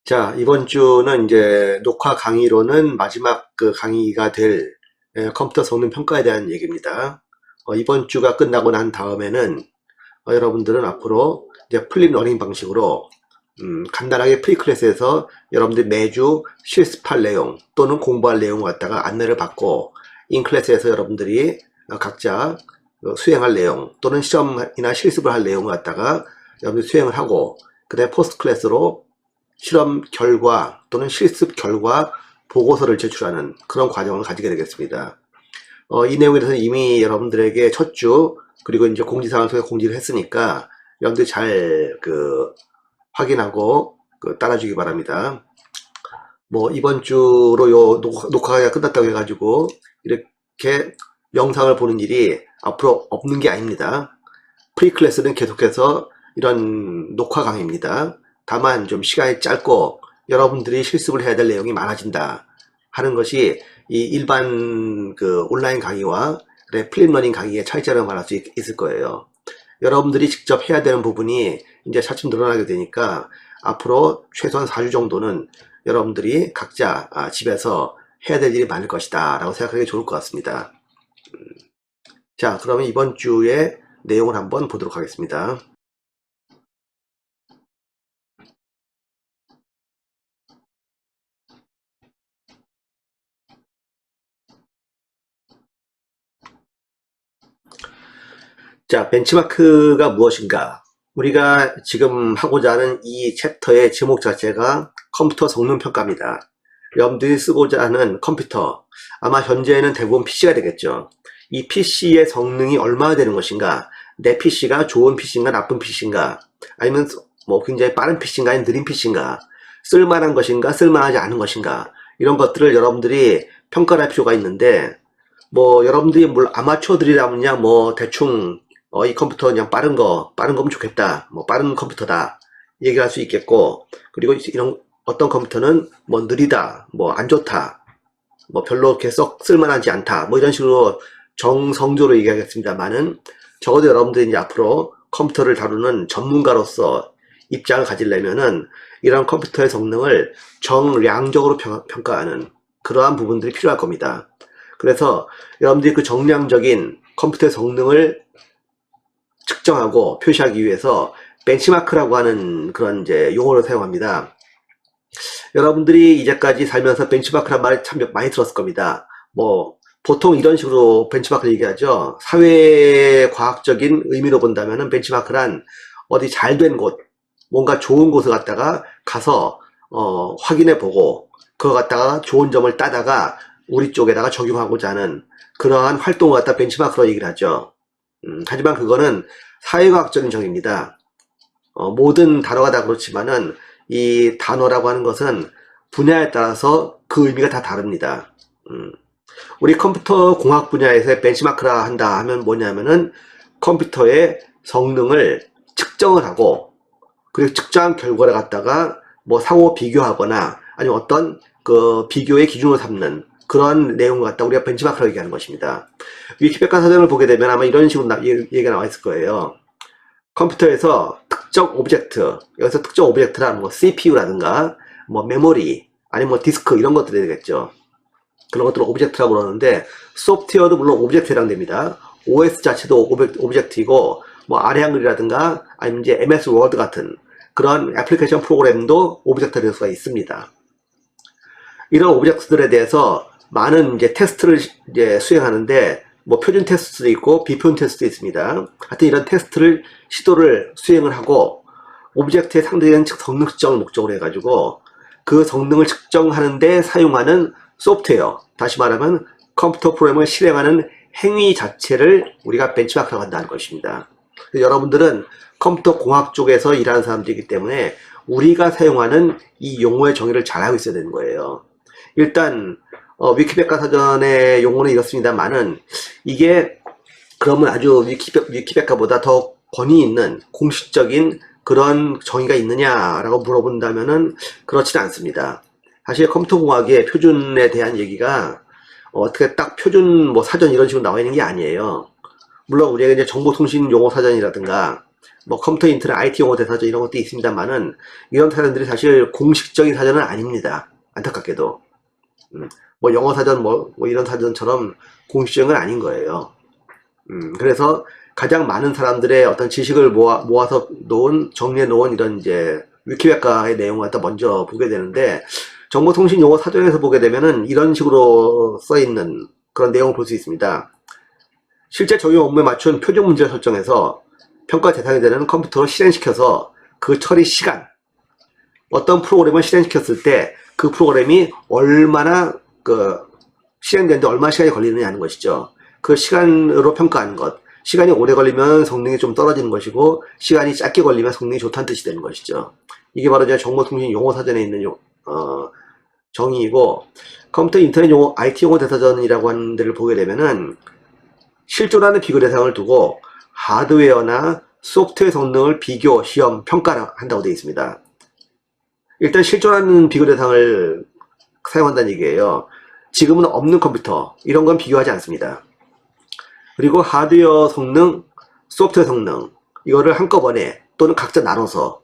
자, 이번 주는 이제 녹화 강의로는 마지막 그 강의가 될 컴퓨터 성능 평가에 대한 얘기입니다. 이번 주가 끝나고 난 다음에는 여러분들은 앞으로 이제 플립 러닝 방식으로 간단하게 프리클래스에서 여러분들이 매주 실습할 내용 또는 공부할 내용을 갖다가 안내를 받고 인클래스에서 여러분들이 각자 수행할 내용 또는 실험이나 실습을 할 내용을 갖다가 여러분들이 수행을 하고 그 다음에 포스트 클래스로 실험 결과 또는 실습 결과 보고서를 제출하는 그런 과정을 가지게 되겠습니다. 이 내용에 대해서 이미 여러분들에게 첫 주 그리고 이제 공지사항을 통해 공지를 했으니까 여러분들이 잘 확인하고 따라주기 바랍니다. 뭐 이번 주로 요 녹화가 끝났다고 해가지고 이렇게 영상을 보는 일이 앞으로 없는 게 아닙니다. 프리클래스는 계속해서 이런 녹화 강의입니다. 다만 좀 시간이 짧고 여러분들이 실습을 해야 될 내용이 많아진다 하는 것이 이 일반 온라인 강의와 플립러닝 강의의 차이점을 말할 수 있을 거예요. 여러분들이 직접 해야 되는 부분이 이제 차츰 늘어나게 되니까 앞으로 최소한 4주 정도는 여러분들이 각자 집에서 해야 될 일이 많을 것이다 라고 생각하기 좋을 것 같습니다. 자, 그러면 이번 주의 내용을 한번 보도록 하겠습니다. 자, 벤치마크가 무엇인가? 우리가 지금 하고자 하는 이 챕터의 제목 자체가 컴퓨터 성능 평가입니다. 여러분들이 쓰고자 하는 컴퓨터, 아마 현재는 대부분 PC가 되겠죠. 이 PC의 성능이 얼마나 되는 것인가? 내 PC가 좋은 PC인가 나쁜 PC인가? 아니면 뭐 굉장히 빠른 PC인가 아니면 느린 PC인가? 쓸만한 것인가 쓸만하지 않은 것인가? 이런 것들을 여러분들이 평가를 할 필요가 있는데 뭐 여러분들이 물 아마추어들이라면야 뭐 대충 이 컴퓨터 그냥 빠른 거면 좋겠다. 뭐 빠른 컴퓨터다. 얘기할 수 있겠고, 그리고 이런 어떤 컴퓨터는 뭐 느리다, 뭐 안 좋다, 뭐 별로 이렇게 썩 쓸만하지 않다. 뭐 이런 식으로 정성조로 얘기하겠습니다만은 적어도 여러분들이 이제 앞으로 컴퓨터를 다루는 전문가로서 입장을 가지려면은 이런 컴퓨터의 성능을 정량적으로 평가하는 그러한 부분들이 필요할 겁니다. 그래서 여러분들이 그 정량적인 컴퓨터의 성능을 측정하고 표시하기 위해서 벤치마크라고 하는 그런 이제 용어를 사용합니다. 여러분들이 이제까지 살면서 벤치마크란 말을 참 많이 들었을 겁니다. 뭐 보통 이런 식으로 벤치마크를 얘기하죠. 사회과학적인 의미로 본다면은 벤치마크란 어디 잘된 곳, 뭔가 좋은 곳을 갖다가 가서 확인해 보고 그거 갖다가 좋은 점을 따다가 우리 쪽에다가 적용하고자 하는 그러한 활동을 갖다 벤치마크로 얘기를 하죠. 하지만 그거는 사회과학적인 정의입니다. 모든 단어가 다 그렇지만은 이 단어라고 하는 것은 분야에 따라서 그 의미가 다 다릅니다. 우리 컴퓨터 공학 분야에서 벤치마크라 한다 하면 뭐냐면은 컴퓨터의 성능을 측정을 하고 그리고 측정한 결과를 갖다가 뭐 상호 비교하거나 아니면 어떤 그 비교의 기준으로 삼는 그런 내용을 갖다 우리가 벤치마크라고 얘기하는 것입니다. 위키페디아 사전을 보게 되면 아마 이런 식으로 얘기가 나와 있을 거예요. 컴퓨터에서 특정 오브젝트, 여기서 특정 오브젝트란 뭐 CPU라든가 뭐 메모리 아니면 뭐 디스크 이런 것들이 되겠죠. 그런 것들을 오브젝트라고 그러는데 소프트웨어도 물론 오브젝트에 해당됩니다. OS 자체도 오브젝트이고 뭐 아래 한글이라든가 아니면 이제 MS 워드 같은 그런 애플리케이션 프로그램도 오브젝트가 될 수가 있습니다. 이런 오브젝트들에 대해서 많은 이제 테스트를 이제 수행하는데 뭐 표준 테스트도 있고 비표준 테스트도 있습니다. 하여튼 이런 테스트를 시도를 수행을 하고 오브젝트의 상대적인 성능 측정을 목적으로 해가지고 그 성능을 측정하는데 사용하는 소프트웨어, 다시 말하면 컴퓨터 프로그램을 실행하는 행위 자체를 우리가 벤치마크라고 한다는 것입니다. 여러분들은 컴퓨터 공학 쪽에서 일하는 사람들이기 때문에 우리가 사용하는 이 용어의 정의를 잘 알고 있어야 되는 거예요. 일단 위키백과 사전의 용어는 이렇습니다만은 이게 그러면 아주 위키백과보다 더 권위 있는 공식적인 그런 정의가 있느냐라고 물어본다면은 그렇지는 않습니다. 사실 컴퓨터 공학의 표준에 대한 얘기가 어떻게 딱 표준 뭐 사전 이런 식으로 나와 있는 게 아니에요. 물론 우리가 이제 정보통신 용어 사전이라든가 뭐 컴퓨터 인터넷 IT 용어 대사전 이런 것도 있습니다만은 이런 사전들이 사실 공식적인 사전은 아닙니다. 안타깝게도. 뭐 영어 사전 뭐 이런 사전처럼 공식적인 건 아닌 거예요. 그래서 가장 많은 사람들의 어떤 지식을 모아서 정리해 놓은 이런 이제 위키백과의 내용을 갖다 먼저 보게 되는데, 정보통신 용어 사전에서 보게 되면은 이런 식으로 써 있는 그런 내용을 볼 수 있습니다. 실제 적용 업무에 맞춘 표준 문제를 설정해서 평가 대상이 되는 컴퓨터로 실행시켜서 그 처리 시간, 어떤 프로그램을 실행시켰을 때 그 프로그램이 얼마나 실행되는데 얼마나 시간이 걸리느냐 하는 것이죠. 그 시간으로 평가하는 것. 시간이 오래 걸리면 성능이 좀 떨어지는 것이고, 시간이 짧게 걸리면 성능이 좋다는 뜻이 되는 것이죠. 이게 바로 이제 정보통신 용어사전에 있는 정의이고, 컴퓨터 인터넷 용어, IT 용어 대사전이라고 하는 데를 보게 되면은 실존하는 비교 대상을 두고 하드웨어나 소프트웨어 성능을 비교, 시험, 평가를 한다고 되어 있습니다. 일단 실존하는 비교 대상을 사용한다는 얘기예요. 지금은 없는 컴퓨터, 이런 건 비교하지 않습니다. 그리고 하드웨어 성능, 소프트웨어 성능, 이거를 한꺼번에 또는 각자 나눠서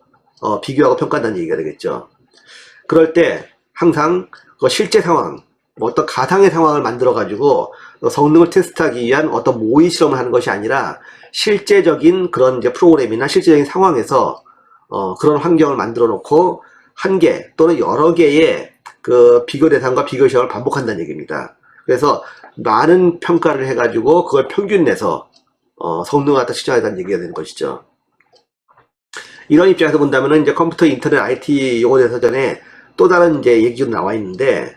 비교하고 평가한다는 얘기가 되겠죠. 그럴 때 항상 실제 상황, 뭐 어떤 가상의 상황을 만들어 가지고 성능을 테스트하기 위한 어떤 모의 실험을 하는 것이 아니라, 실제적인 그런 이제 프로그램이나 실제적인 상황에서 그런 환경을 만들어 놓고 한 개 또는 여러 개의 그 비교 대상과 비교 시험을 반복한다는 얘기입니다. 그래서 많은 평가를 해가지고 그걸 평균 내서 성능을 갖다 측정하다는 얘기가 되는 것이죠. 이런 입장에서 본다면은 이제 컴퓨터 인터넷 IT 용어 대사전에 또 다른 이제 얘기가 나와 있는데,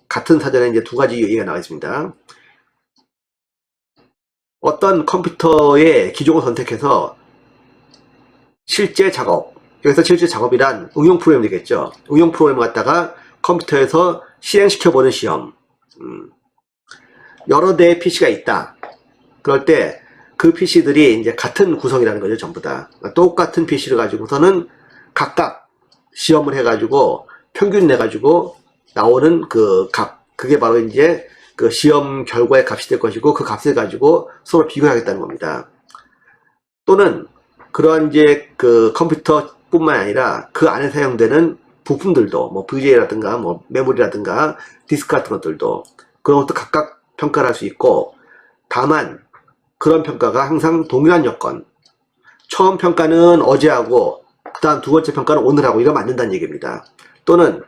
같은 사전에 이제 두 가지 얘기가 나와 있습니다. 어떤 컴퓨터의 기종을 선택해서 실제 작업, 여기서 실제 작업이란 응용 프로그램 되겠죠. 응용 프로그램을 갖다가 컴퓨터에서 실행시켜보는 시험. 여러 대의 PC가 있다. 그럴 때 그 PC들이 이제 같은 구성이라는 거죠, 전부 다. 똑같은 PC를 가지고서는 각각 시험을 해가지고 평균 내가지고 나오는 그 값, 그게 바로 이제 그 시험 결과의 값이 될 것이고, 그 값을 가지고 서로 비교하겠다는 겁니다. 또는 그러한 이제 그 컴퓨터뿐만 아니라 그 안에 사용되는 부품들도, 뭐 VGA라든가 뭐 메모리라든가 디스크 같은 것들도, 그런 것도 각각 평가를 할 수 있고, 다만 그런 평가가 항상 동일한 여건, 처음 평가는 어제하고 그 다음 두 번째 평가는 오늘하고 이러면 안 된다는 얘기입니다. 또는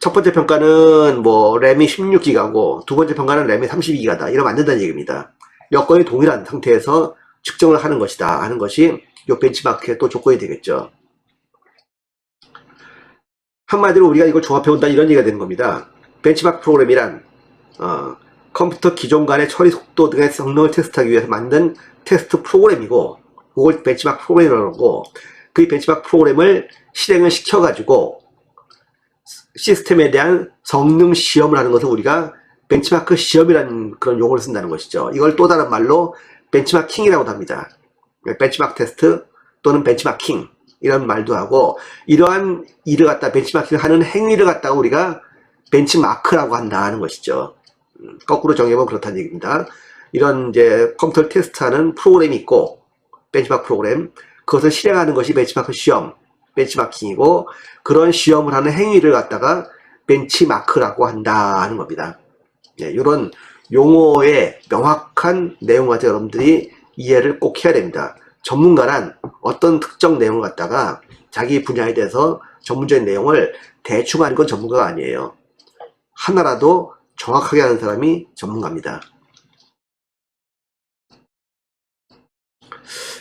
첫 번째 평가는 뭐 램이 16기가고 두 번째 평가는 램이 32기가다 이러면 안 된다는 얘기입니다. 여건이 동일한 상태에서 측정을 하는 것이다 하는 것이 이 벤치마크의 또 조건이 되겠죠. 한마디로 우리가 이걸 종합해본다 이런 얘기가 되는 겁니다. 벤치마크 프로그램이란 컴퓨터 기존 간의 처리 속도 등의 성능을 테스트하기 위해서 만든 테스트 프로그램이고, 그걸 벤치마크 프로그램이라고 하고, 그 벤치마크 프로그램을 실행을 시켜가지고 시스템에 대한 성능 시험을 하는 것을 우리가 벤치마크 시험이라는 그런 용어를 쓴다는 것이죠. 이걸 또 다른 말로 벤치마킹이라고 합니다. 벤치마크 테스트 또는 벤치마킹 이런 말도 하고, 이러한 일을 갖다 벤치마킹을 하는 행위를 갖다가 우리가 벤치마크라고 한다 하는 것이죠. 거꾸로 정해보면 그렇다는 얘기입니다. 이런 이제 컴퓨터를 테스트하는 프로그램이 있고, 벤치마크 프로그램, 그것을 실행하는 것이 벤치마크 시험, 벤치마킹이고, 그런 시험을 하는 행위를 갖다가 벤치마크라고 한다 하는 겁니다. 이런 용어의 명확한 내용을 가지고 여러분들이 이해를 꼭 해야 됩니다. 전문가란 어떤 특정 내용을 갖다가 자기 분야에 대해서 전문적인 내용을 대충 하는 건 전문가가 아니에요. 하나라도 정확하게 하는 사람이 전문가입니다.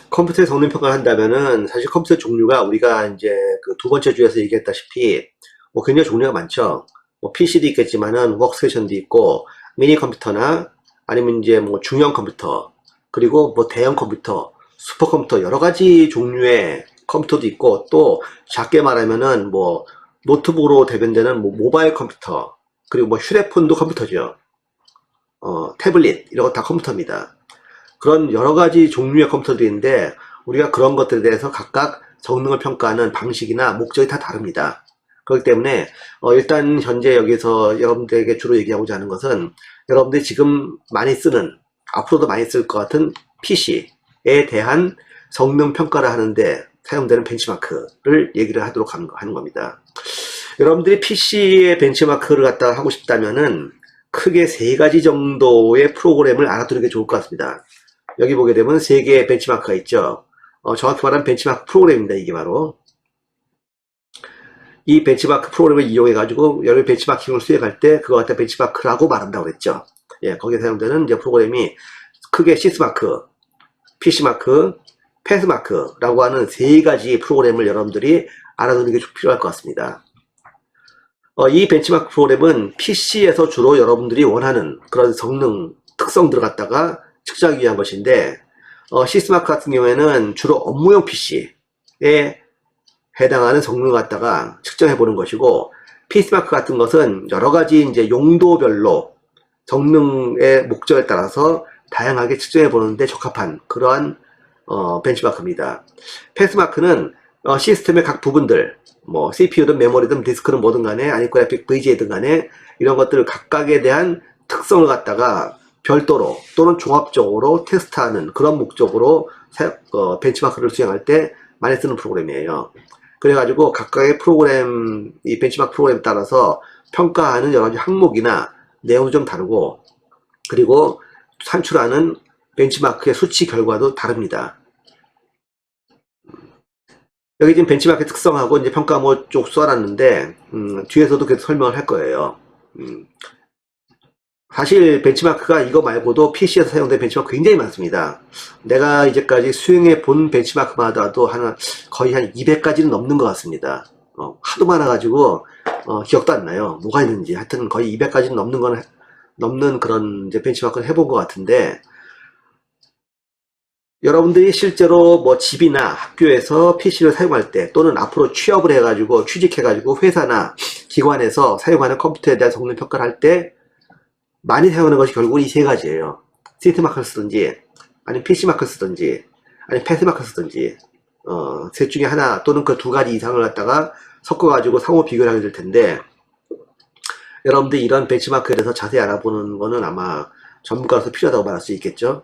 컴퓨터의 성능 평가를 한다면은 사실 컴퓨터 종류가 우리가 이제 그 두 번째 주에서 얘기했다시피 뭐 굉장히 종류가 많죠. 뭐 PC도 있겠지만은 워크스테이션도 있고, 미니 컴퓨터나 아니면 이제 뭐 중형 컴퓨터, 그리고 뭐 대형 컴퓨터, 슈퍼컴퓨터, 여러 가지 종류의 컴퓨터도 있고, 또 작게 말하면은 뭐 노트북으로 대변되는 뭐 모바일 컴퓨터, 그리고 뭐 휴대폰도 컴퓨터죠. 태블릿 이런 거 다 컴퓨터입니다. 그런 여러 가지 종류의 컴퓨터들이 있는데, 우리가 그런 것들에 대해서 각각 성능을 평가하는 방식이나 목적이 다 다릅니다. 그렇기 때문에 일단 현재 여기서 여러분들에게 주로 얘기하고자 하는 것은, 여러분들이 지금 많이 쓰는, 앞으로도 많이 쓸 것 같은 PC, 대한 성능 평가를 하는데 사용되는 벤치마크를 얘기를 하도록 하는 겁니다. 여러분들이 PC의 벤치마크를 갖다 하고 싶다면은 크게 3가지 정도의 프로그램을 알아두는 게 좋을 것 같습니다. 여기 보게 되면 3개의 벤치마크가 있죠. 정확히 말하면 벤치마크 프로그램입니다. 이게 바로 이 벤치마크 프로그램을 이용해 가지고 여러 벤치마킹을 수행할 때 그거 갖다 벤치마크라고 말한다고 그랬죠. 예, 거기에 사용되는 이제 프로그램이 크게 시스마크, PC마크, 패스마크라고 하는 3가지 프로그램을 여러분들이 알아두는 게 필요할 것 같습니다. 이 벤치마크 프로그램은 PC에서 주로 여러분들이 원하는 그런 성능, 특성들을 갖다가 측정하기 위한 것인데, 시스마크 같은 경우에는 주로 업무용 PC에 해당하는 성능을 갖다가 측정해 보는 것이고, PC마크 같은 것은 여러 가지 이제 용도별로 성능의 목적에 따라서 다양하게 측정해 보는데 적합한 그러한 벤치마크입니다. 패스마크는 시스템의 각 부분들, 뭐 CPU든 메모리든 디스크든 뭐든 간에 아니 그래픽 VGA든 간에 이런 것들 각각에 대한 특성을 갖다가 별도로 또는 종합적으로 테스트하는 그런 목적으로 벤치마크를 수행할 때 많이 쓰는 프로그램이에요. 그래가지고 각각의 프로그램, 이 벤치마크 프로그램에 따라서 평가하는 여러 가지 항목이나 내용도 좀 다르고, 그리고 산출하는 벤치마크의 수치 결과도 다릅니다. 여기 지금 벤치마크 특성하고 이제 평가모 쪽 써놨는데, 뒤에서도 계속 설명을 할 거예요. 사실 벤치마크가 이거 말고도 PC에서 사용된 벤치마크 굉장히 많습니다. 내가 이제까지 수행해 본 벤치마크만 하더라도 거의 한 200가지는 넘는 것 같습니다. 하도 많아가지고 기억도 안 나요. 뭐가 있는지. 하여튼 거의 200가지는 넘는 그런 이제 벤치마크를 해본 것 같은데, 여러분들이 실제로 뭐 집이나 학교에서 PC를 사용할 때 또는 앞으로 취업을 해가지고 취직해가지고 회사나 기관에서 사용하는 컴퓨터에 대한 성능 평가를 할 때 많이 사용하는 것이 결국은 이 3가지예요. 시스템마크를 쓰든지 아니면 PC마크를 쓰든지 아니면 패스마크를 쓰든지 셋 중에 하나 또는 그 2가지 이상을 갖다가 섞어가지고 상호 비교를 하게 될 텐데, 여러분들이 이런 벤치마크에 대해서 자세히 알아보는 거는 아마 전문가로서 필요하다고 말할 수 있겠죠.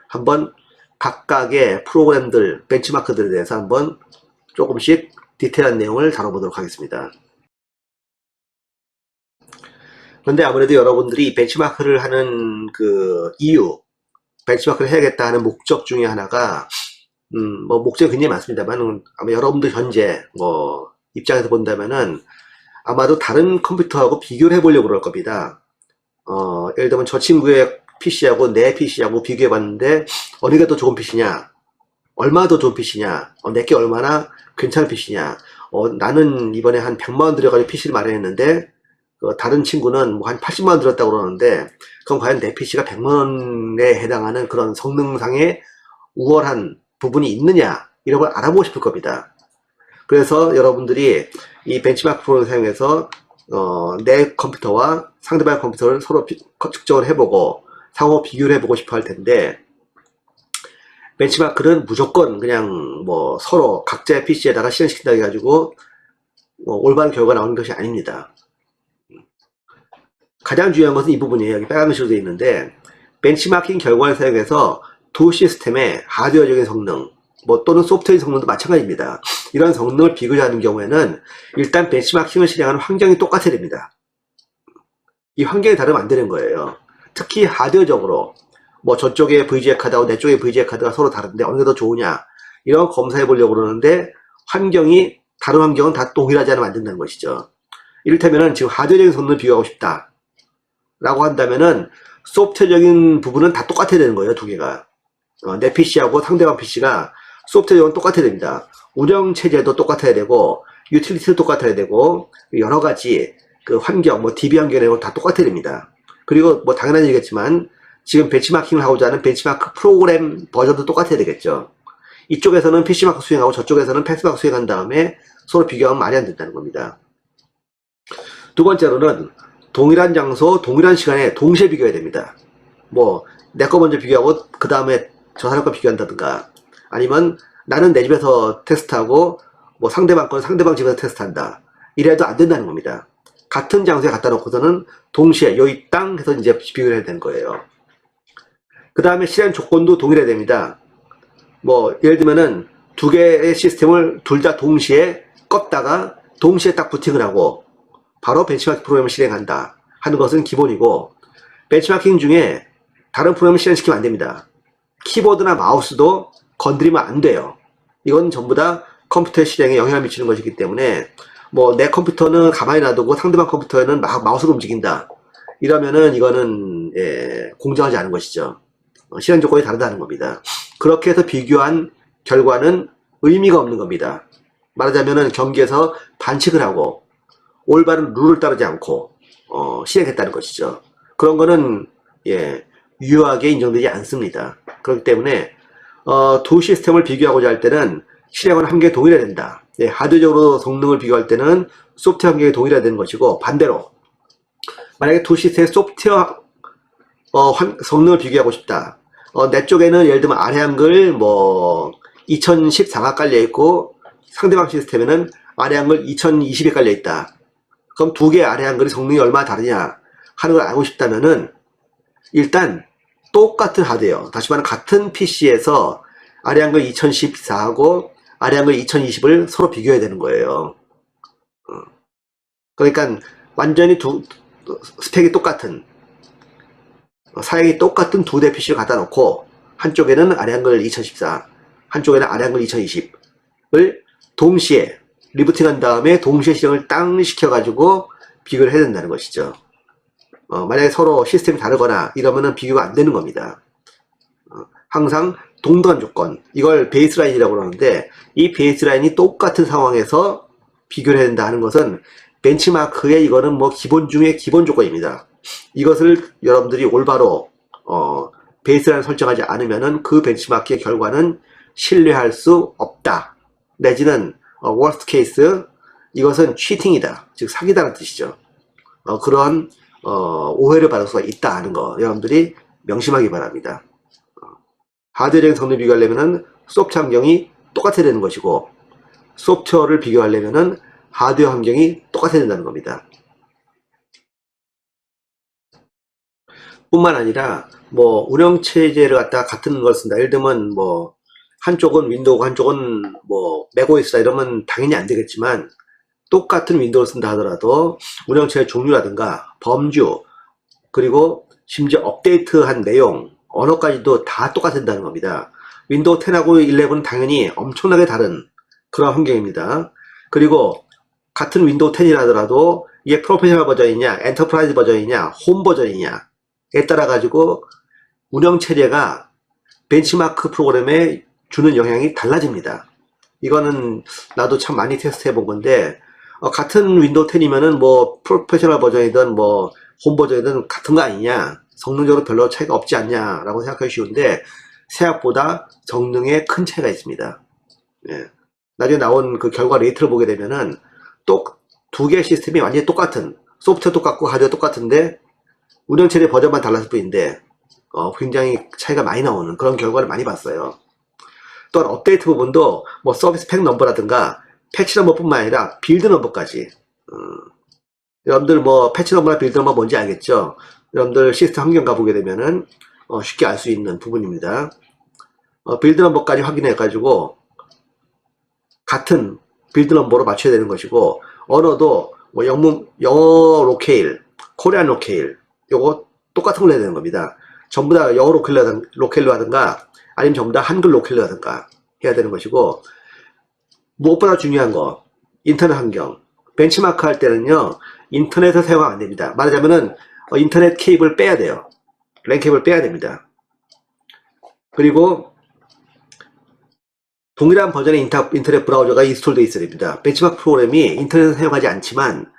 한번 각각의 프로그램들, 벤치마크들에 대해서 한번 조금씩 디테일한 내용을 다뤄보도록 하겠습니다. 그런데 아무래도 여러분들이 벤치마크를 하는 그 이유, 벤치마크를 해야겠다 하는 목적 중에 하나가, 뭐 목적이 굉장히 많습니다만, 아마 여러분들 현재 뭐 입장에서 본다면은 아마도 다른 컴퓨터하고 비교를 해보려고 그럴 겁니다. 예를 들면 저 친구의 PC하고 내 PC하고 비교해 봤는데 어느 게 더 좋은 PC냐, 얼마나 더 좋은 PC냐, 내게 얼마나 괜찮은 PC냐, 나는 이번에 한 100만원 들여가지고 PC를 마련했는데 다른 친구는 뭐 한 80만원 들었다고 그러는데, 그럼 과연 내 PC가 100만원에 해당하는 그런 성능상의 우월한 부분이 있느냐, 이런 걸 알아보고 싶을 겁니다. 그래서 여러분들이 이 벤치마크 프로그램을 사용해서 내 컴퓨터와 상대방의 컴퓨터를 서로 측정을 해보고 상호 비교를 해보고 싶어 할 텐데, 벤치마크는 무조건 그냥 뭐 서로 각자의 PC에다가 실행시킨다 해가지고 올바른 결과가 나오는 것이 아닙니다. 가장 중요한 것은 이 부분이에요. 여기 빨간글씨로 되어 있는데, 벤치마킹 결과를 사용해서 두 시스템의 하드웨어적인 성능, 뭐 또는 소프트웨어 성능도 마찬가지입니다. 이런 성능을 비교하는 경우에는 일단 벤치마킹을 실행하는 환경이 똑같아야 됩니다. 이 환경이 다르면 안 되는 거예요. 특히 하드웨어적으로 뭐 저쪽에 VGA 카드하고 내 쪽에 VGA 카드가 서로 다른데 어느 게 더 좋으냐, 이런 거 검사해 보려고 그러는데 환경이 다른 환경은 다 동일하지 않으면 안 된다는 것이죠. 이를테면은 지금 하드웨어적인 성능을 비교하고 싶다 라고 한다면은 소프트웨어적인 부분은 다 똑같아야 되는 거예요. 2개가 내 PC하고 상대방 PC가 소프트웨어는 똑같아야 됩니다. 운영체제도 똑같아야 되고 유틸리티도 똑같아야 되고 여러 가지 그 환경, 뭐 DB 환경이고 다 똑같아야 됩니다. 그리고 뭐 당연한 얘기겠지만 지금 벤치마킹을 하고자 하는 벤치마크 프로그램 버전도 똑같아야 되겠죠. 이쪽에서는 PC마크 수행하고 저쪽에서는 패스마크 수행한 다음에 서로 비교하면 말이 안 된다는 겁니다. 두 번째로는 동일한 장소, 동일한 시간에 동시에 비교해야 됩니다. 뭐 내 거 먼저 비교하고 그 다음에 저 사람 거 비교한다든가, 아니면 나는 내 집에서 테스트하고 뭐 상대방 건 상대방 집에서 테스트한다, 이래도 안 된다는 겁니다. 같은 장소에 갖다 놓고서는 동시에 여기 땅 해서 이제 비교를 해야 되는 거예요. 그 다음에 실행 조건도 동일해야 됩니다. 뭐 예를 들면은 두 개의 시스템을 둘 다 동시에 껐다가 동시에 딱 부팅을 하고 바로 벤치마킹 프로그램을 실행한다 하는 것은 기본이고, 벤치마킹 중에 다른 프로그램을 실행시키면 안 됩니다. 키보드나 마우스도 건드리면 안 돼요. 이건 전부 다 컴퓨터 실행에 영향을 미치는 것이기 때문에, 뭐 내 컴퓨터는 가만히 놔두고 상대방 컴퓨터에는 막 마우스를 움직인다 이러면은 이거는 공정하지 않은 것이죠. 실행 조건이 다르다는 겁니다. 그렇게 해서 비교한 결과는 의미가 없는 겁니다. 말하자면은 경기에서 반칙을 하고 올바른 룰을 따르지 않고 실행했다는 것이죠. 그런 거는 유효하게 인정되지 않습니다. 그렇기 때문에 두 시스템을 비교하고자 할 때는 실행은 함께 동일해야 된다. 하드적으로 성능을 비교할 때는 소프트웨어 함께 동일해야 되는 것이고, 반대로 만약에 두 시스템의 소프트웨어 성능을 비교하고 싶다. 내 쪽에는 예를 들면 아래 한글 뭐 2014가 깔려 있고 상대방 시스템에는 아래 한글 2020이 깔려 있다. 그럼 두 개의 아래 한글이 성능이 얼마나 다르냐 하는 걸 알고 싶다면은 일단 똑같은 하드웨어, 다시 말하면 같은 PC에서 아래 한글 2014하고 아래 한글 2020을 서로 비교해야 되는 거예요. 그러니까 완전히 스펙이 똑같은, 사양이 똑같은 두 대 PC를 갖다 놓고 한쪽에는 아래 한글 2014, 한쪽에는 아래 한글 2020을 동시에 리부팅한 다음에 동시에 실행을 땅 시켜가지고 비교를 해야 된다는 것이죠. 만약에 서로 시스템이 다르거나 이러면은 비교가 안 되는 겁니다. 항상 동등한 조건, 이걸 베이스라인이라고 그러는데, 이 베이스라인이 똑같은 상황에서 비교를 해야 된다 하는 것은 벤치마크의 이거는 뭐 기본 중에 기본 조건입니다. 이것을 여러분들이 올바로 베이스라인 설정하지 않으면은 그 벤치마크의 결과는 신뢰할 수 없다. 내지는 worst case, 이것은 cheating이다, 즉 사기다는 뜻이죠. 그런 오해를 받을 수가 있다 하는 거 여러분들이 명심하기 바랍니다. 하드웨어적인 성능 비교하려면은 소프트 환경이 똑같아야 되는 것이고, 소프트웨어를 비교하려면은 하드웨어 환경이 똑같아야 된다는 겁니다. 뿐만 아니라 뭐 운영체제를 갖다가 같은 걸 쓴다. 예를 들면 뭐 한쪽은 윈도우고 한쪽은 뭐 맥OS다 이러면 당연히 안 되겠지만, 똑같은 윈도우를 쓴다 하더라도 운영체의 종류라든가 범주, 그리고 심지어 업데이트한 내용, 언어까지도 다 똑같다는 겁니다. 윈도우 10하고 11은 당연히 엄청나게 다른 그런 환경입니다. 그리고 같은 윈도우 10이라 하더라도 이게 프로페셔널 버전이냐, 엔터프라이즈 버전이냐, 홈 버전이냐에 따라 가지고 운영체제가 벤치마크 프로그램에 주는 영향이 달라집니다. 이거는 나도 참 많이 테스트 해본 건데, 같은 윈도우 10이면은 뭐 프로페셔널 버전이든 뭐 홈 버전이든 같은 거 아니냐, 성능적으로 별로 차이가 없지 않냐 라고 생각하기 쉬운데, 생각보다 성능에 큰 차이가 있습니다. 나중에 나온 그 결과 레이트를 보게 되면은 두 개의 시스템이 완전히 똑같은, 소프트웨어 똑같고 하드웨어 똑같은데 운영체제 버전만 달랐을 뿐인데 굉장히 차이가 많이 나오는 그런 결과를 많이 봤어요. 또한 업데이트 부분도 뭐 서비스 팩 넘버라든가 패치 넘버 뿐만 아니라 빌드 넘버까지, 여러분들 뭐 패치 넘버나 빌드 넘버 뭔지 알겠죠? 여러분들 시스템 환경 가보게 되면은 쉽게 알 수 있는 부분입니다. 빌드 넘버까지 확인해 가지고 같은 빌드 넘버로 맞춰야 되는 것이고, 언어도 뭐 영어 로케일, 코리안 로케일, 요거 똑같은 걸 해야 되는 겁니다. 전부 다 영어 로케일로 하든가 아니면 전부 다 한글 로케일로 하든가 해야 되는 것이고, 무엇보다 중요한 거, 인터넷 환경. 벤치마크 할 때는요, 인터넷을 사용하면 안 됩니다. 말하자면은 인터넷 케이블 빼야 돼요. 랜 케이블 빼야 됩니다. 그리고 동일한 버전의 인터넷 브라우저가 인스톨되어 있어야 됩니다. 벤치마크 프로그램이 인터넷을 사용하지 않지만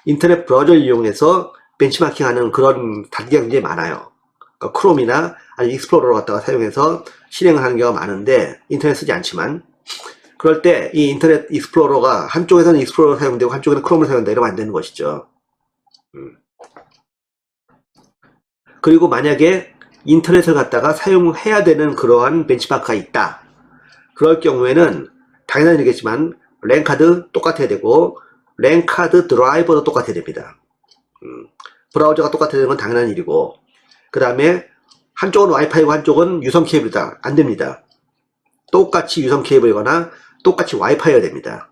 인터넷 브라우저를 이용해서 벤치마킹하는 그런 단계가 굉장히 많아요. 그러니까 크롬이나 아니면 익스플로러를 갖다가 사용해서 실행을 하는 경우가 많은데, 인터넷 쓰지 않지만, 그럴 때 이 인터넷 익스플로러가 한쪽에서는 익스플로러를 사용되고 한쪽에는 크롬을 사용된다 이러면 안 되는 것이죠. 그리고 만약에 인터넷을 갖다가 사용해야 되는 그러한 벤치마크가 있다, 그럴 경우에는 당연한 일이겠지만 랜카드 똑같아야 되고 랜카드 드라이버도 똑같아야 됩니다. 브라우저가 똑같아야 되는 건 당연한 일이고, 그 다음에 한쪽은 와이파이고 한쪽은 유선 케이블이다, 안 됩니다. 똑같이 유선 케이블이거나 똑같이 와이파이가 됩니다.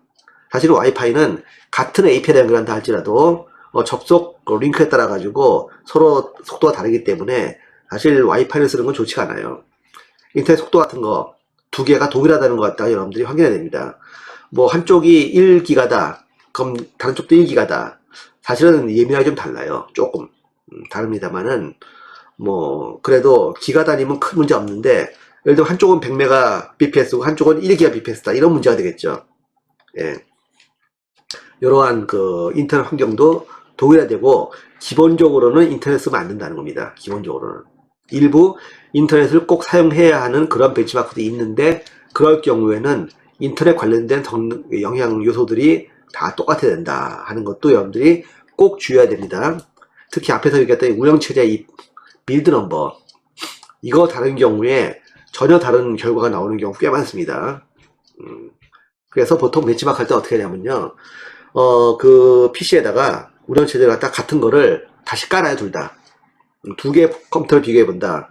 사실 와이파이는 같은 API를 연결한다 할지라도 접속 링크에 따라 가지고 서로 속도가 다르기 때문에 사실 와이파이를 쓰는 건 좋지가 않아요. 인터넷 속도 같은 거 두 개가 동일하다는 것 같다 여러분들이 확인해야 됩니다. 뭐 한쪽이 1기가다 그럼 다른 쪽도 1기가다 사실은 예민하게 좀 달라요. 조금 다릅니다만은 뭐 그래도 기가 단위면 큰 문제 없는데 예를 들어 한쪽은 100mbps고 한쪽은 1gbps다 이런 문제가 되겠죠. 예. 이러한 그 인터넷 환경도 동일화되고 기본적으로는 인터넷 쓰면 안 된다는 겁니다. 기본적으로는 일부 인터넷을 꼭 사용해야 하는 그런 벤치마크도 있는데 그럴 경우에는 인터넷 관련된 영향 요소들이 다 똑같아야 된다 하는 것도 여러분들이 꼭 주의해야 됩니다. 특히 앞에서 얘기했던 운영체제 이 빌드 넘버 이거 다른 경우에 전혀 다른 결과가 나오는 경우 꽤 많습니다. 그래서 보통 벤치마크 할 때 어떻게 하냐면요. 그 PC에다가 운영체제를 갖다 같은 거를 다시 깔아요, 둘 다. 두 개의 컴퓨터를 비교해 본다.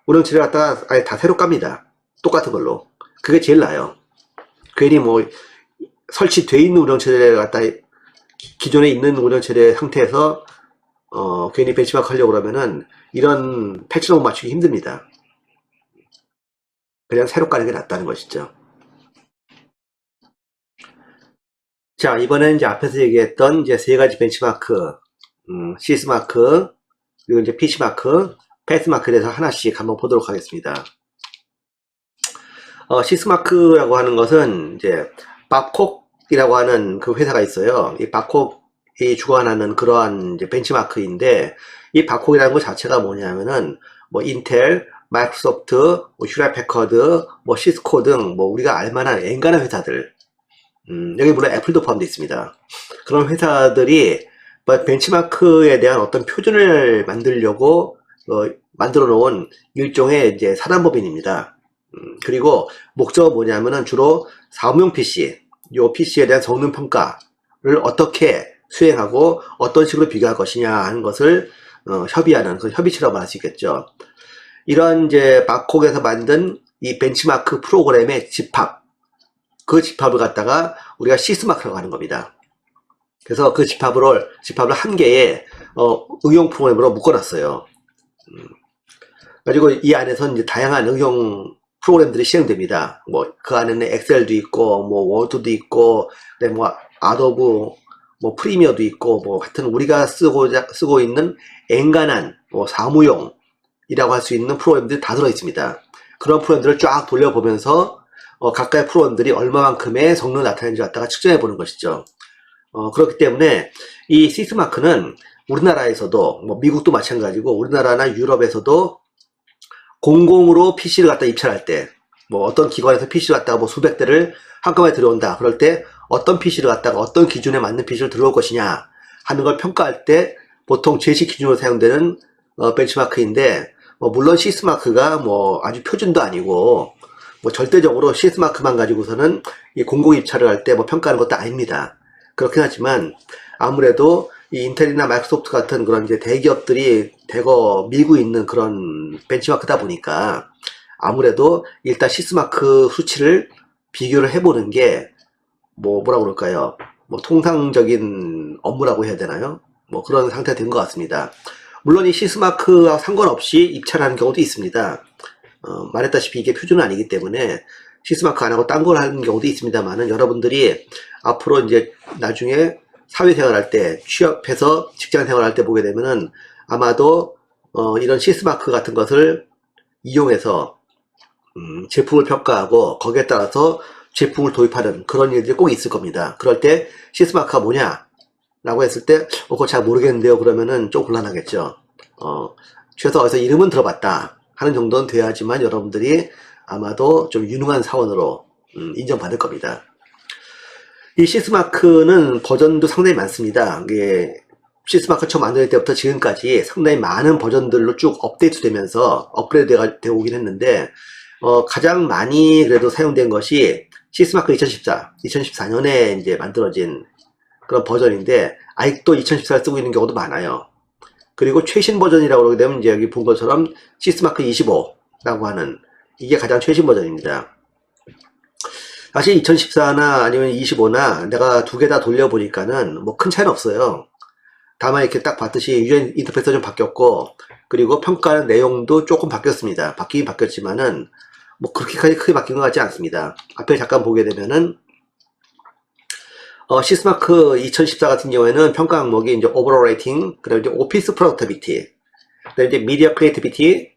운영체제를 갖다가 아예 다 새로 깝니다. 똑같은 걸로. 그게 제일 나아요. 괜히 뭐 설치되어 있는 운영체제를 갖다 기존에 있는 운영체제 상태에서 괜히 벤치마크 하려고 그러면은 이런 패치노트 맞추기 힘듭니다. 그냥 새로 까는 게 낫다는 것이죠. 자, 이번엔 이제 앞에서 얘기했던 이제 세 가지 벤치마크, 시스마크, 그리고 이제 PC마크, 패스마크에 대해서 하나씩 한번 보도록 하겠습니다. 시스마크라고 하는 것은 이제 밥콕이라고 하는 그 회사가 있어요. 이 밥콕이 주관하는 그러한 이제 벤치마크인데 이 밥콕이라는 것 자체가 뭐냐면은 뭐 인텔, 마이크로소프트, 뭐 휴렛패커드, 뭐 시스코 등 뭐 우리가 알만한 엔간한 회사들 여기 물론 애플도 포함되어 있습니다. 그런 회사들이 벤치마크에 대한 어떤 표준을 만들려고 만들어 놓은 일종의 이제 사단법인입니다. 그리고 목적은 뭐냐면은 주로 사업용 PC, 요 PC에 대한 성능 평가를 어떻게 수행하고 어떤 식으로 비교할 것이냐 하는 것을 협의하는 그 협의체라고 할 수 있겠죠. 이런 이제 마콕에서 만든 이 벤치마크 프로그램의 집합, 그 집합을 갖다가 우리가 시스마크라고 하는 겁니다. 그래서 그 집합을 한 개의 응용 프로그램으로 묶어놨어요. 그리고 이 안에서 이제 다양한 응용 프로그램들이 실행됩니다. 뭐 그 안에는 엑셀도 있고, 뭐 워드도 있고, 뭐 아도브, 뭐 프리미어도 있고, 뭐 하여튼 우리가 쓰고 있는 엔간한 뭐 사무용이라고 할 수 있는 프로그램들이 다 들어 있습니다. 그런 프로그램들을 쫙 돌려보면서 각각의 프로그램들이 얼마만큼의 성능을 나타내는지 갖다가 측정해 보는 것이죠. 그렇기 때문에 이 시스마크는 우리나라에서도 뭐 미국도 마찬가지고 우리나라나 유럽에서도 공공으로 PC를 갖다 입찰할 때 뭐 어떤 기관에서 PC를 갖다가 뭐 수백 대를 한꺼번에 들어온다 그럴 때 어떤 PC를 갖다가 어떤 기준에 맞는 PC를 들어올 것이냐 하는 걸 평가할 때 보통 제시 기준으로 사용되는 벤치마크인데 물론 시스마크가 뭐 아주 표준도 아니고 뭐 절대적으로 시스마크만 가지고서는 이 공공 입찰을 할 때 뭐 평가하는 것도 아닙니다. 그렇긴 하지만 아무래도 이 인텔이나 마이크로소프트 같은 그런 이제 대기업들이 대거 밀고 있는 그런 벤치마크다 보니까 아무래도 일단 시스마크 수치를 비교를 해보는 게 뭐라고 그럴까요? 뭐 통상적인 업무라고 해야 되나요? 뭐 그런 상태가 된 것 같습니다. 물론 이 시스마크와 상관없이 입찰하는 경우도 있습니다. 말했다시피 이게 표준은 아니기 때문에 시스마크 안 하고 딴 걸 하는 경우도 있습니다만은 여러분들이 앞으로 이제 나중에 사회생활 할 때 취업해서 직장생활 할 때 보게 되면은 아마도 이런 시스마크 같은 것을 이용해서 제품을 평가하고 거기에 따라서 제품을 도입하는 그런 일들이 꼭 있을 겁니다. 그럴 때 시스마크가 뭐냐 라고 했을 때 그거 잘 모르겠는데요 그러면은 좀 곤란하겠죠. 최소 어디서 이름은 들어봤다 하는 정도는 돼야지만 여러분들이 아마도 좀 유능한 사원으로 인정받을 겁니다. 이 시스마크는 버전도 상당히 많습니다. 이게 시스마크 처음 만들 때부터 지금까지 상당히 많은 버전들로 쭉 업데이트 되면서 업그레이드가 되어 오긴 했는데 가장 많이 그래도 사용된 것이 시스마크 2014년에 이제 만들어진 그런 버전인데 아직도 2014를 쓰고 있는 경우도 많아요. 그리고 최신 버전이라고 그러게 되면 이제 여기 본 것처럼 시스마크 25라고 하는 이게 가장 최신 버전입니다. 사실 2014나 아니면 25나 내가 두 개 다 돌려보니까는 뭐 큰 차이는 없어요. 다만 이렇게 딱 봤듯이 유저 인터페이스가 좀 바뀌었고, 그리고 평가하는 내용도 조금 바뀌었습니다. 바뀌긴 바뀌었지만은 뭐 그렇게까지 크게 바뀐 것 같지 않습니다. 앞에 잠깐 보게 되면은 시스마크 2014 같은 경우에는 평가 항목이 이제 오버롤 레이팅, 그다음에 이제 오피스 프로덕티비티, 그다음에 이제 미디어 크리에이티비티,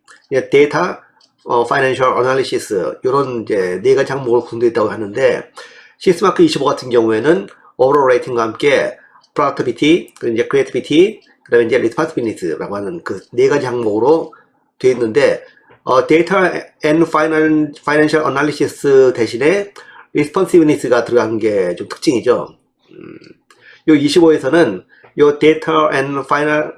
데이터 파이낸셜 어널리시스, 요런 이제 네 가지 항목을 구성되어 있다고 하는데, 시스마크 25 같은 경우에는 오버롤 레이팅과 함께 프로덕티비티, 그리고 이제 크리에이티비티, 그다음에 이제 리스폰시빌리티라고 하는 그 네 가지 항목으로 되어 있는데, 데이터 앤 파이낸셜 어널리시스 대신에 리스폰시빌리티가 들어간 게 좀 특징이죠. 요 25에서는 요 데이터 앤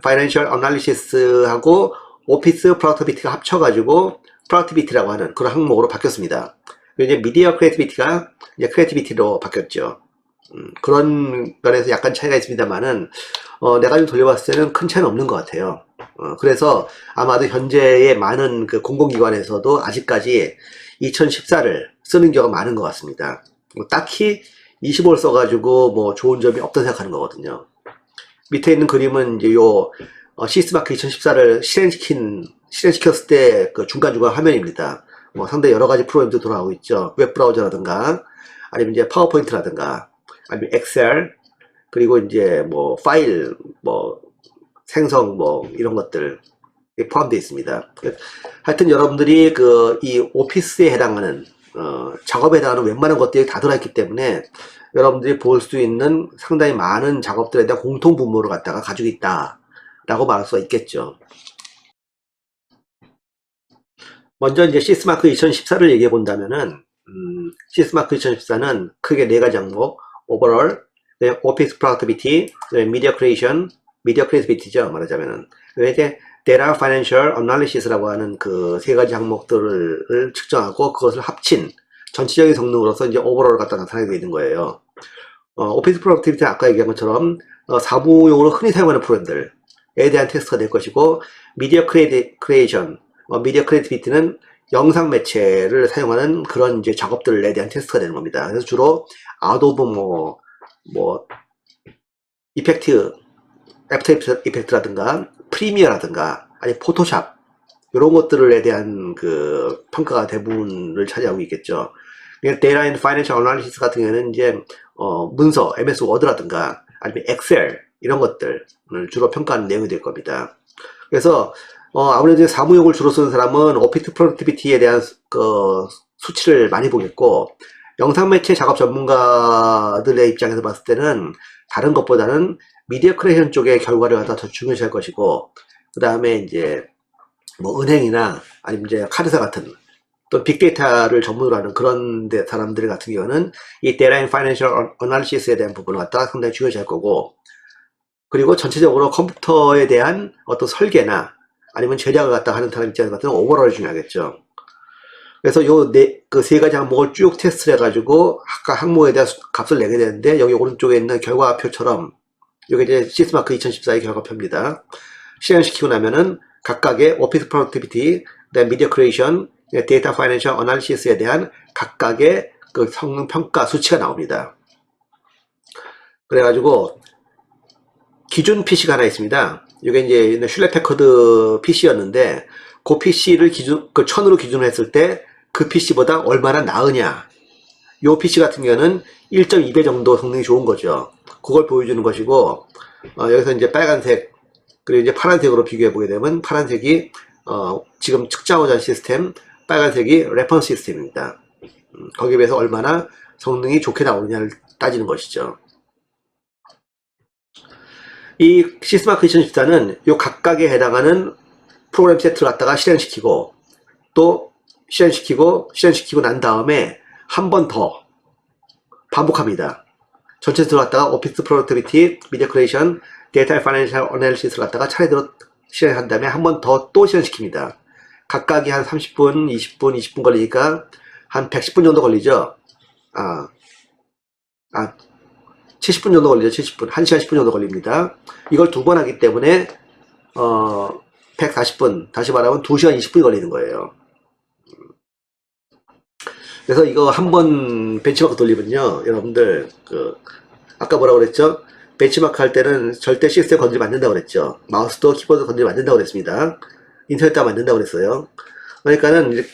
파이낸셜 어널리시스하고 오피스 프로덕티비티가 합쳐가지고 프로덕티비티라고 하는 그런 항목으로 바뀌었습니다. 그리고 이제 미디어 크리에이티비티가 이제 크리에이티비티로 바뀌었죠. 그런 면에서 약간 차이가 있습니다만은 내가 좀 돌려봤을 때는 큰 차이는 없는 것 같아요. 그래서 아마도 현재의 많은 그 공공기관에서도 아직까지 2014를 쓰는 경우가 많은 것 같습니다. 딱히 25를 써가지고 뭐 좋은 점이 없다 생각하는 거거든요. 밑에 있는 그림은 이제 요 시스마크 2014를 실행시켰을 때 그 중간중간 화면입니다. 뭐 상당히 여러 가지 프로그램도 돌아가고 있죠. 웹브라우저라든가 아니면 이제 파워포인트라든가 아니면 엑셀, 그리고 이제 뭐 파일 뭐 생성 뭐 이런 것들 포함되어 있습니다. 하여튼 여러분들이 그 이 오피스에 해당하는 작업에 해당하는 웬만한 것들이 다 들어있기 때문에 여러분들이 볼 수 있는 상당히 많은 작업들에 대한 공통 분모를 갖다가 가지고 있다 라고 말할 수가 있겠죠. 먼저 이제 시스마크 2014를 얘기해 본다면은 시스마크 2014는 크게 네 가지 항목, 오버롤, 오피스 프로덕티비티, 미디어 크리에이션, 미디어 크리에이티비티죠 말하자면은. 이제 데이터 파이낸셜 어널리시스라고 하는 그 세 가지 항목들을 측정하고 그것을 합친 전체적인 성능으로서 이제 오버롤을 갖다 나타내게 되는 거예요. 오피스 프로덕티비티는 아까 얘기한 것처럼 사무용으로 흔히 사용하는 프로그램들에 대한 테스트가 될 것이고, 미디어 크리에이션, 미디어 크리에이티비티는 영상 매체를 사용하는 그런 이제 작업들에 대한 테스트가 되는 겁니다. 그래서 주로 아도브 뭐 이펙트, 애프터 이펙트라든가 프리미어라든가 아니 포토샵 이런 것들에 대한 그 평가가 대부분을 차지하고 있겠죠. 데이터 앤 파이낸셜 어널리시스 같은 경우에는 이제 문서, MS 워드라든가 아니면 엑셀 이런 것들을 주로 평가하는 내용이 될 겁니다. 그래서 아무래도 사무용을 주로 쓰는 사람은 오피스 프로덕티비티에 대한 그 수치를 많이 보겠고, 영상 매체 작업 전문가들의 입장에서 봤을 때는 다른 것보다는 미디어 크리에이션 쪽의 결과를 갖다 더 중요시 할 것이고, 그 다음에 이제 뭐 은행이나 아니면 이제 카드사 같은 또 빅데이터를 전문으로 하는 그런 사람들 같은 경우는 이 데이터 앤 파이낸셜 어널리시스에 대한 부분을 갖다가 상당히 중요시 할 거고, 그리고 전체적으로 컴퓨터에 대한 어떤 설계나 아니면 제작을 갖다 하는 사람 입장에서 봤을 때는 오버롤이 중요하겠죠. 그래서 그 세 가지 항목을 쭉 테스트를 해가지고 각각 항목에 대한 값을 내게 되는데, 여기 오른쪽에 있는 결과표처럼 이게 이제 시스마크 2014의 결과표입니다. 실행시키고 나면은 각각의 오피스 프로덕티비티, 미디어 크리에이션, 데이터 파이낸셜 어널리시스에 대한 각각의 그 성능 평가 수치가 나옵니다. 그래가지고 기준 PC가 하나 있습니다. 이게 이제 슐렛 패커드 PC였는데 그 PC를 그 1000으로 기준을 했을 때 그 PC보다 얼마나 나으냐. 이 PC 같은 경우는 1.2배 정도 성능이 좋은 거죠. 그걸 보여주는 것이고, 여기서 이제 빨간색 그리고 이제 파란색으로 비교해 보게 되면 파란색이 지금 측정하고자 하는 시스템, 빨간색이 레퍼런스 시스템입니다. 거기에 비해서 얼마나 성능이 좋게 나오느냐를 따지는 것이죠. 이 시스마크 2014는 요 각각에 해당하는 프로그램 세트를 갖다가 실행시키고 또 실행시키고 난 다음에 한 번 더 반복합니다. 전체 들어갔다가 오피스 프로덕티비티, 미디어 크리에이션, 데이터 파이낸셜 어널리시스를 갖다가 차례대로 실행한 다음에 한 번 더 또 실행시킵니다. 각각이 한 30분, 20분, 20분 걸리니까 한 110분 정도 걸리죠. 70분 정도 걸리죠. 70분. 1시간 10분 정도 걸립니다. 이걸 두 번 하기 때문에 140분, 다시 말하면 2시간 20분이 걸리는 거예요. 그래서 이거 한번 벤치마크 돌리면요, 여러분들 아까 뭐라고 그랬죠? 벤치마크 할 때는 절대 시스템 건드리면 안 된다고 그랬죠. 마우스도 키보드 건드리면 안 된다고 그랬습니다. 인터넷도 하면 안 된다고 그랬어요. 그러니까는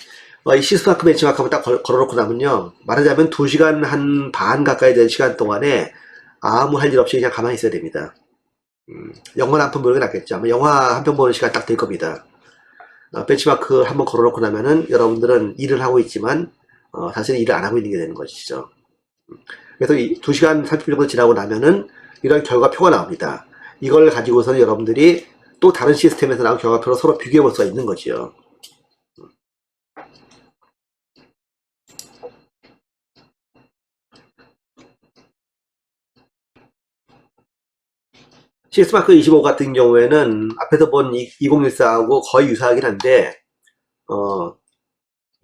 이 시스마크 벤치마크 한번 딱 걸어놓고 나면요, 말하자면 2시간 한 반 가까이 되는 시간 동안에 아무 할 일 없이 그냥 가만히 있어야 됩니다. 영화 한 편 보는 게 낫겠죠. 아마 영화 한 편 보는 시간 딱 될 겁니다. 벤치마크 한번 걸어놓고 나면은 여러분들은 일을 하고 있지만 사실 일을 안 하고 있는 게 되는 것이죠. 그래서 2시간 30분 정도 지나고 나면은 이런 결과표가 나옵니다. 이걸 가지고서는 여러분들이 또 다른 시스템에서 나온 결과표로 서로 비교해 볼 수가 있는 거죠. 시스마크 25 같은 경우에는 앞에서 본 2014하고 거의 유사하긴 한데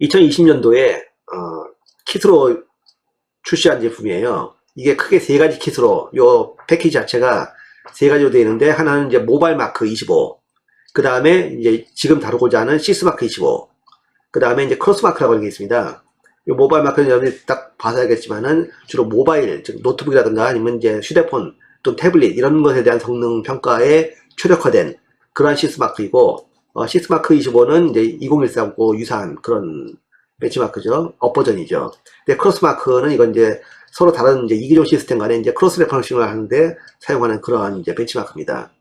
2020년도에 킷으로 출시한 제품이에요. 이게 크게 3가지 킷으로, 요 패키지 자체가 3가지로 되어 있는데, 하나는 이제 모바일 마크 25, 그 다음에 이제 지금 다루고자 하는 시스마크 25, 그 다음에 이제 크로스 마크라고 하는 게 있습니다. 이 모바일 마크는 여러분이 딱 봐서 알겠지만은 주로 모바일, 즉 노트북이라든가 아니면 이제 휴대폰 또 태블릿 이런 것에 대한 성능 평가에 최적화된 그러한 시스마크이고, 시스마크 25는 이제 2014하고 유사한 그런 벤치마크죠. 업버전이죠. 근데 크로스마크는 이건 이제 서로 다른 이제 이기종 시스템 간에 이제 크로스 레퍼런싱을 하는데 사용하는 그러한 이제 벤치마크입니다.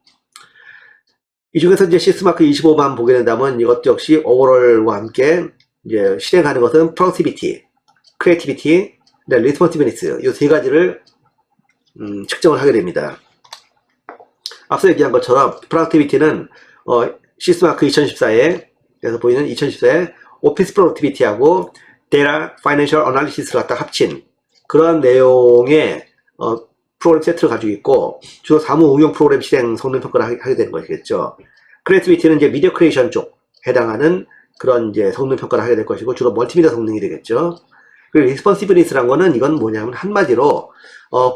이 중에서 이제 시스마크 25만 보게 된다면 이것 역시 오버롤과 함께 이제 실행하는 것은 프로덕티비티, 크리에이티비티, 리스폰시비니스 이 3가지를 측정을 하게 됩니다. 앞서 얘기한 것처럼 프로덕티비티는 시스마크 2014에 그래서 보이는 2014에 오피스 프로덕티비티하고 데이터 파이낸셜 어널리시스를 갖다 합친 그런 내용의 프로그램 세트를 가지고 있고, 주로 사무 응용 프로그램 실행 성능 평가를 하게 되는 것이겠죠. 크리에이티비티는 이제 미디어 크리에이션 쪽 해당하는 그런 이제 성능 평가를 하게 될 것이고, 주로 멀티미디어 성능이 되겠죠. 그리고 리스폰시브니스란 거는 이건 뭐냐면 한마디로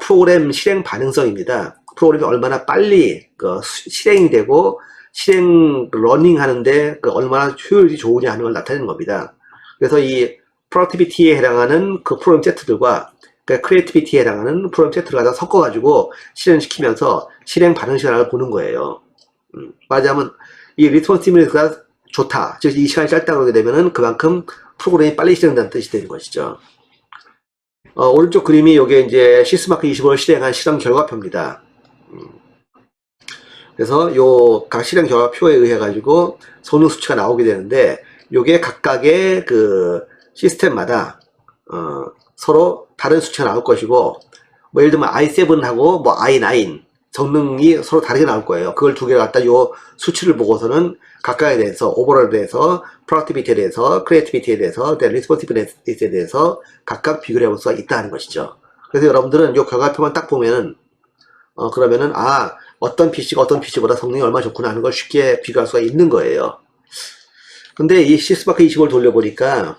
프로그램 실행 반응성입니다. 프로그램이 얼마나 빨리 실행이 되고 실행 러닝 하는데 얼마나 효율이 좋으냐 하는 걸 나타내는 겁니다. 그래서 이 프로덕티비티에 해당하는 그 프로그램 세트들과 크리에이티비티에 해당하는 프로그램 세트를 갖다 섞어가지고 실행시키면서 실행 반응 시간을 보는 거예요. 말하자면 이 리스폰시브니스가 좋다, 즉 이 시간이 짧다 그러게 되면은 그만큼 프로그램이 빨리 실행된다는 뜻이 되는 것이죠. 오른쪽 그림이 이게 이제 시스마크 25를 실행한 실험 결과표입니다. 그래서 요 각 실행 결과표에 의해 가지고 성능 수치가 나오게 되는데, 요게 각각의 그 시스템마다 서로 다른 수치가 나올 것이고, 뭐 예를 들면 i7하고 뭐 i9 성능이 서로 다르게 나올 거예요. 그걸 두 개를 갖다 요 수치를 보고서는 각각에 대해서 오버롤에 대해서 프로덕티비티에 대해서 크리에이티비티에 대해서 리스폰시브니스에 대해서 각각 비교를 해볼 수가 있다는 것이죠. 그래서 여러분들은 요 결과표만 딱 보면은 그러면은 어떤 PC가 어떤 PC보다 성능이 얼마나 좋구나 하는 걸 쉽게 비교할 수가 있는 거예요. 근데 이 시스마크 25를 돌려보니까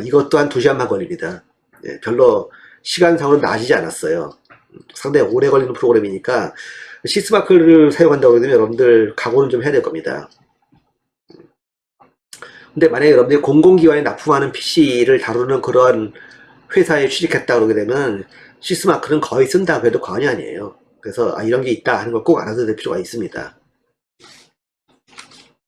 이것 또한 2시간만 걸립니다. 예, 별로 시간상으로 나아지지 않았어요. 상당히 오래 걸리는 프로그램이니까 시스마크를 사용한다고 하면 여러분들 각오는 좀 해야 될 겁니다. 근데 만약에 여러분들이 공공기관에 납품하는 PC를 다루는 그런 회사에 취직했다 그러게 되면 시스마크는 거의 쓴다 그래도 과언이 아니에요. 그래서 이런 게 있다 하는 걸 꼭 알아둬야 될 필요가 있습니다.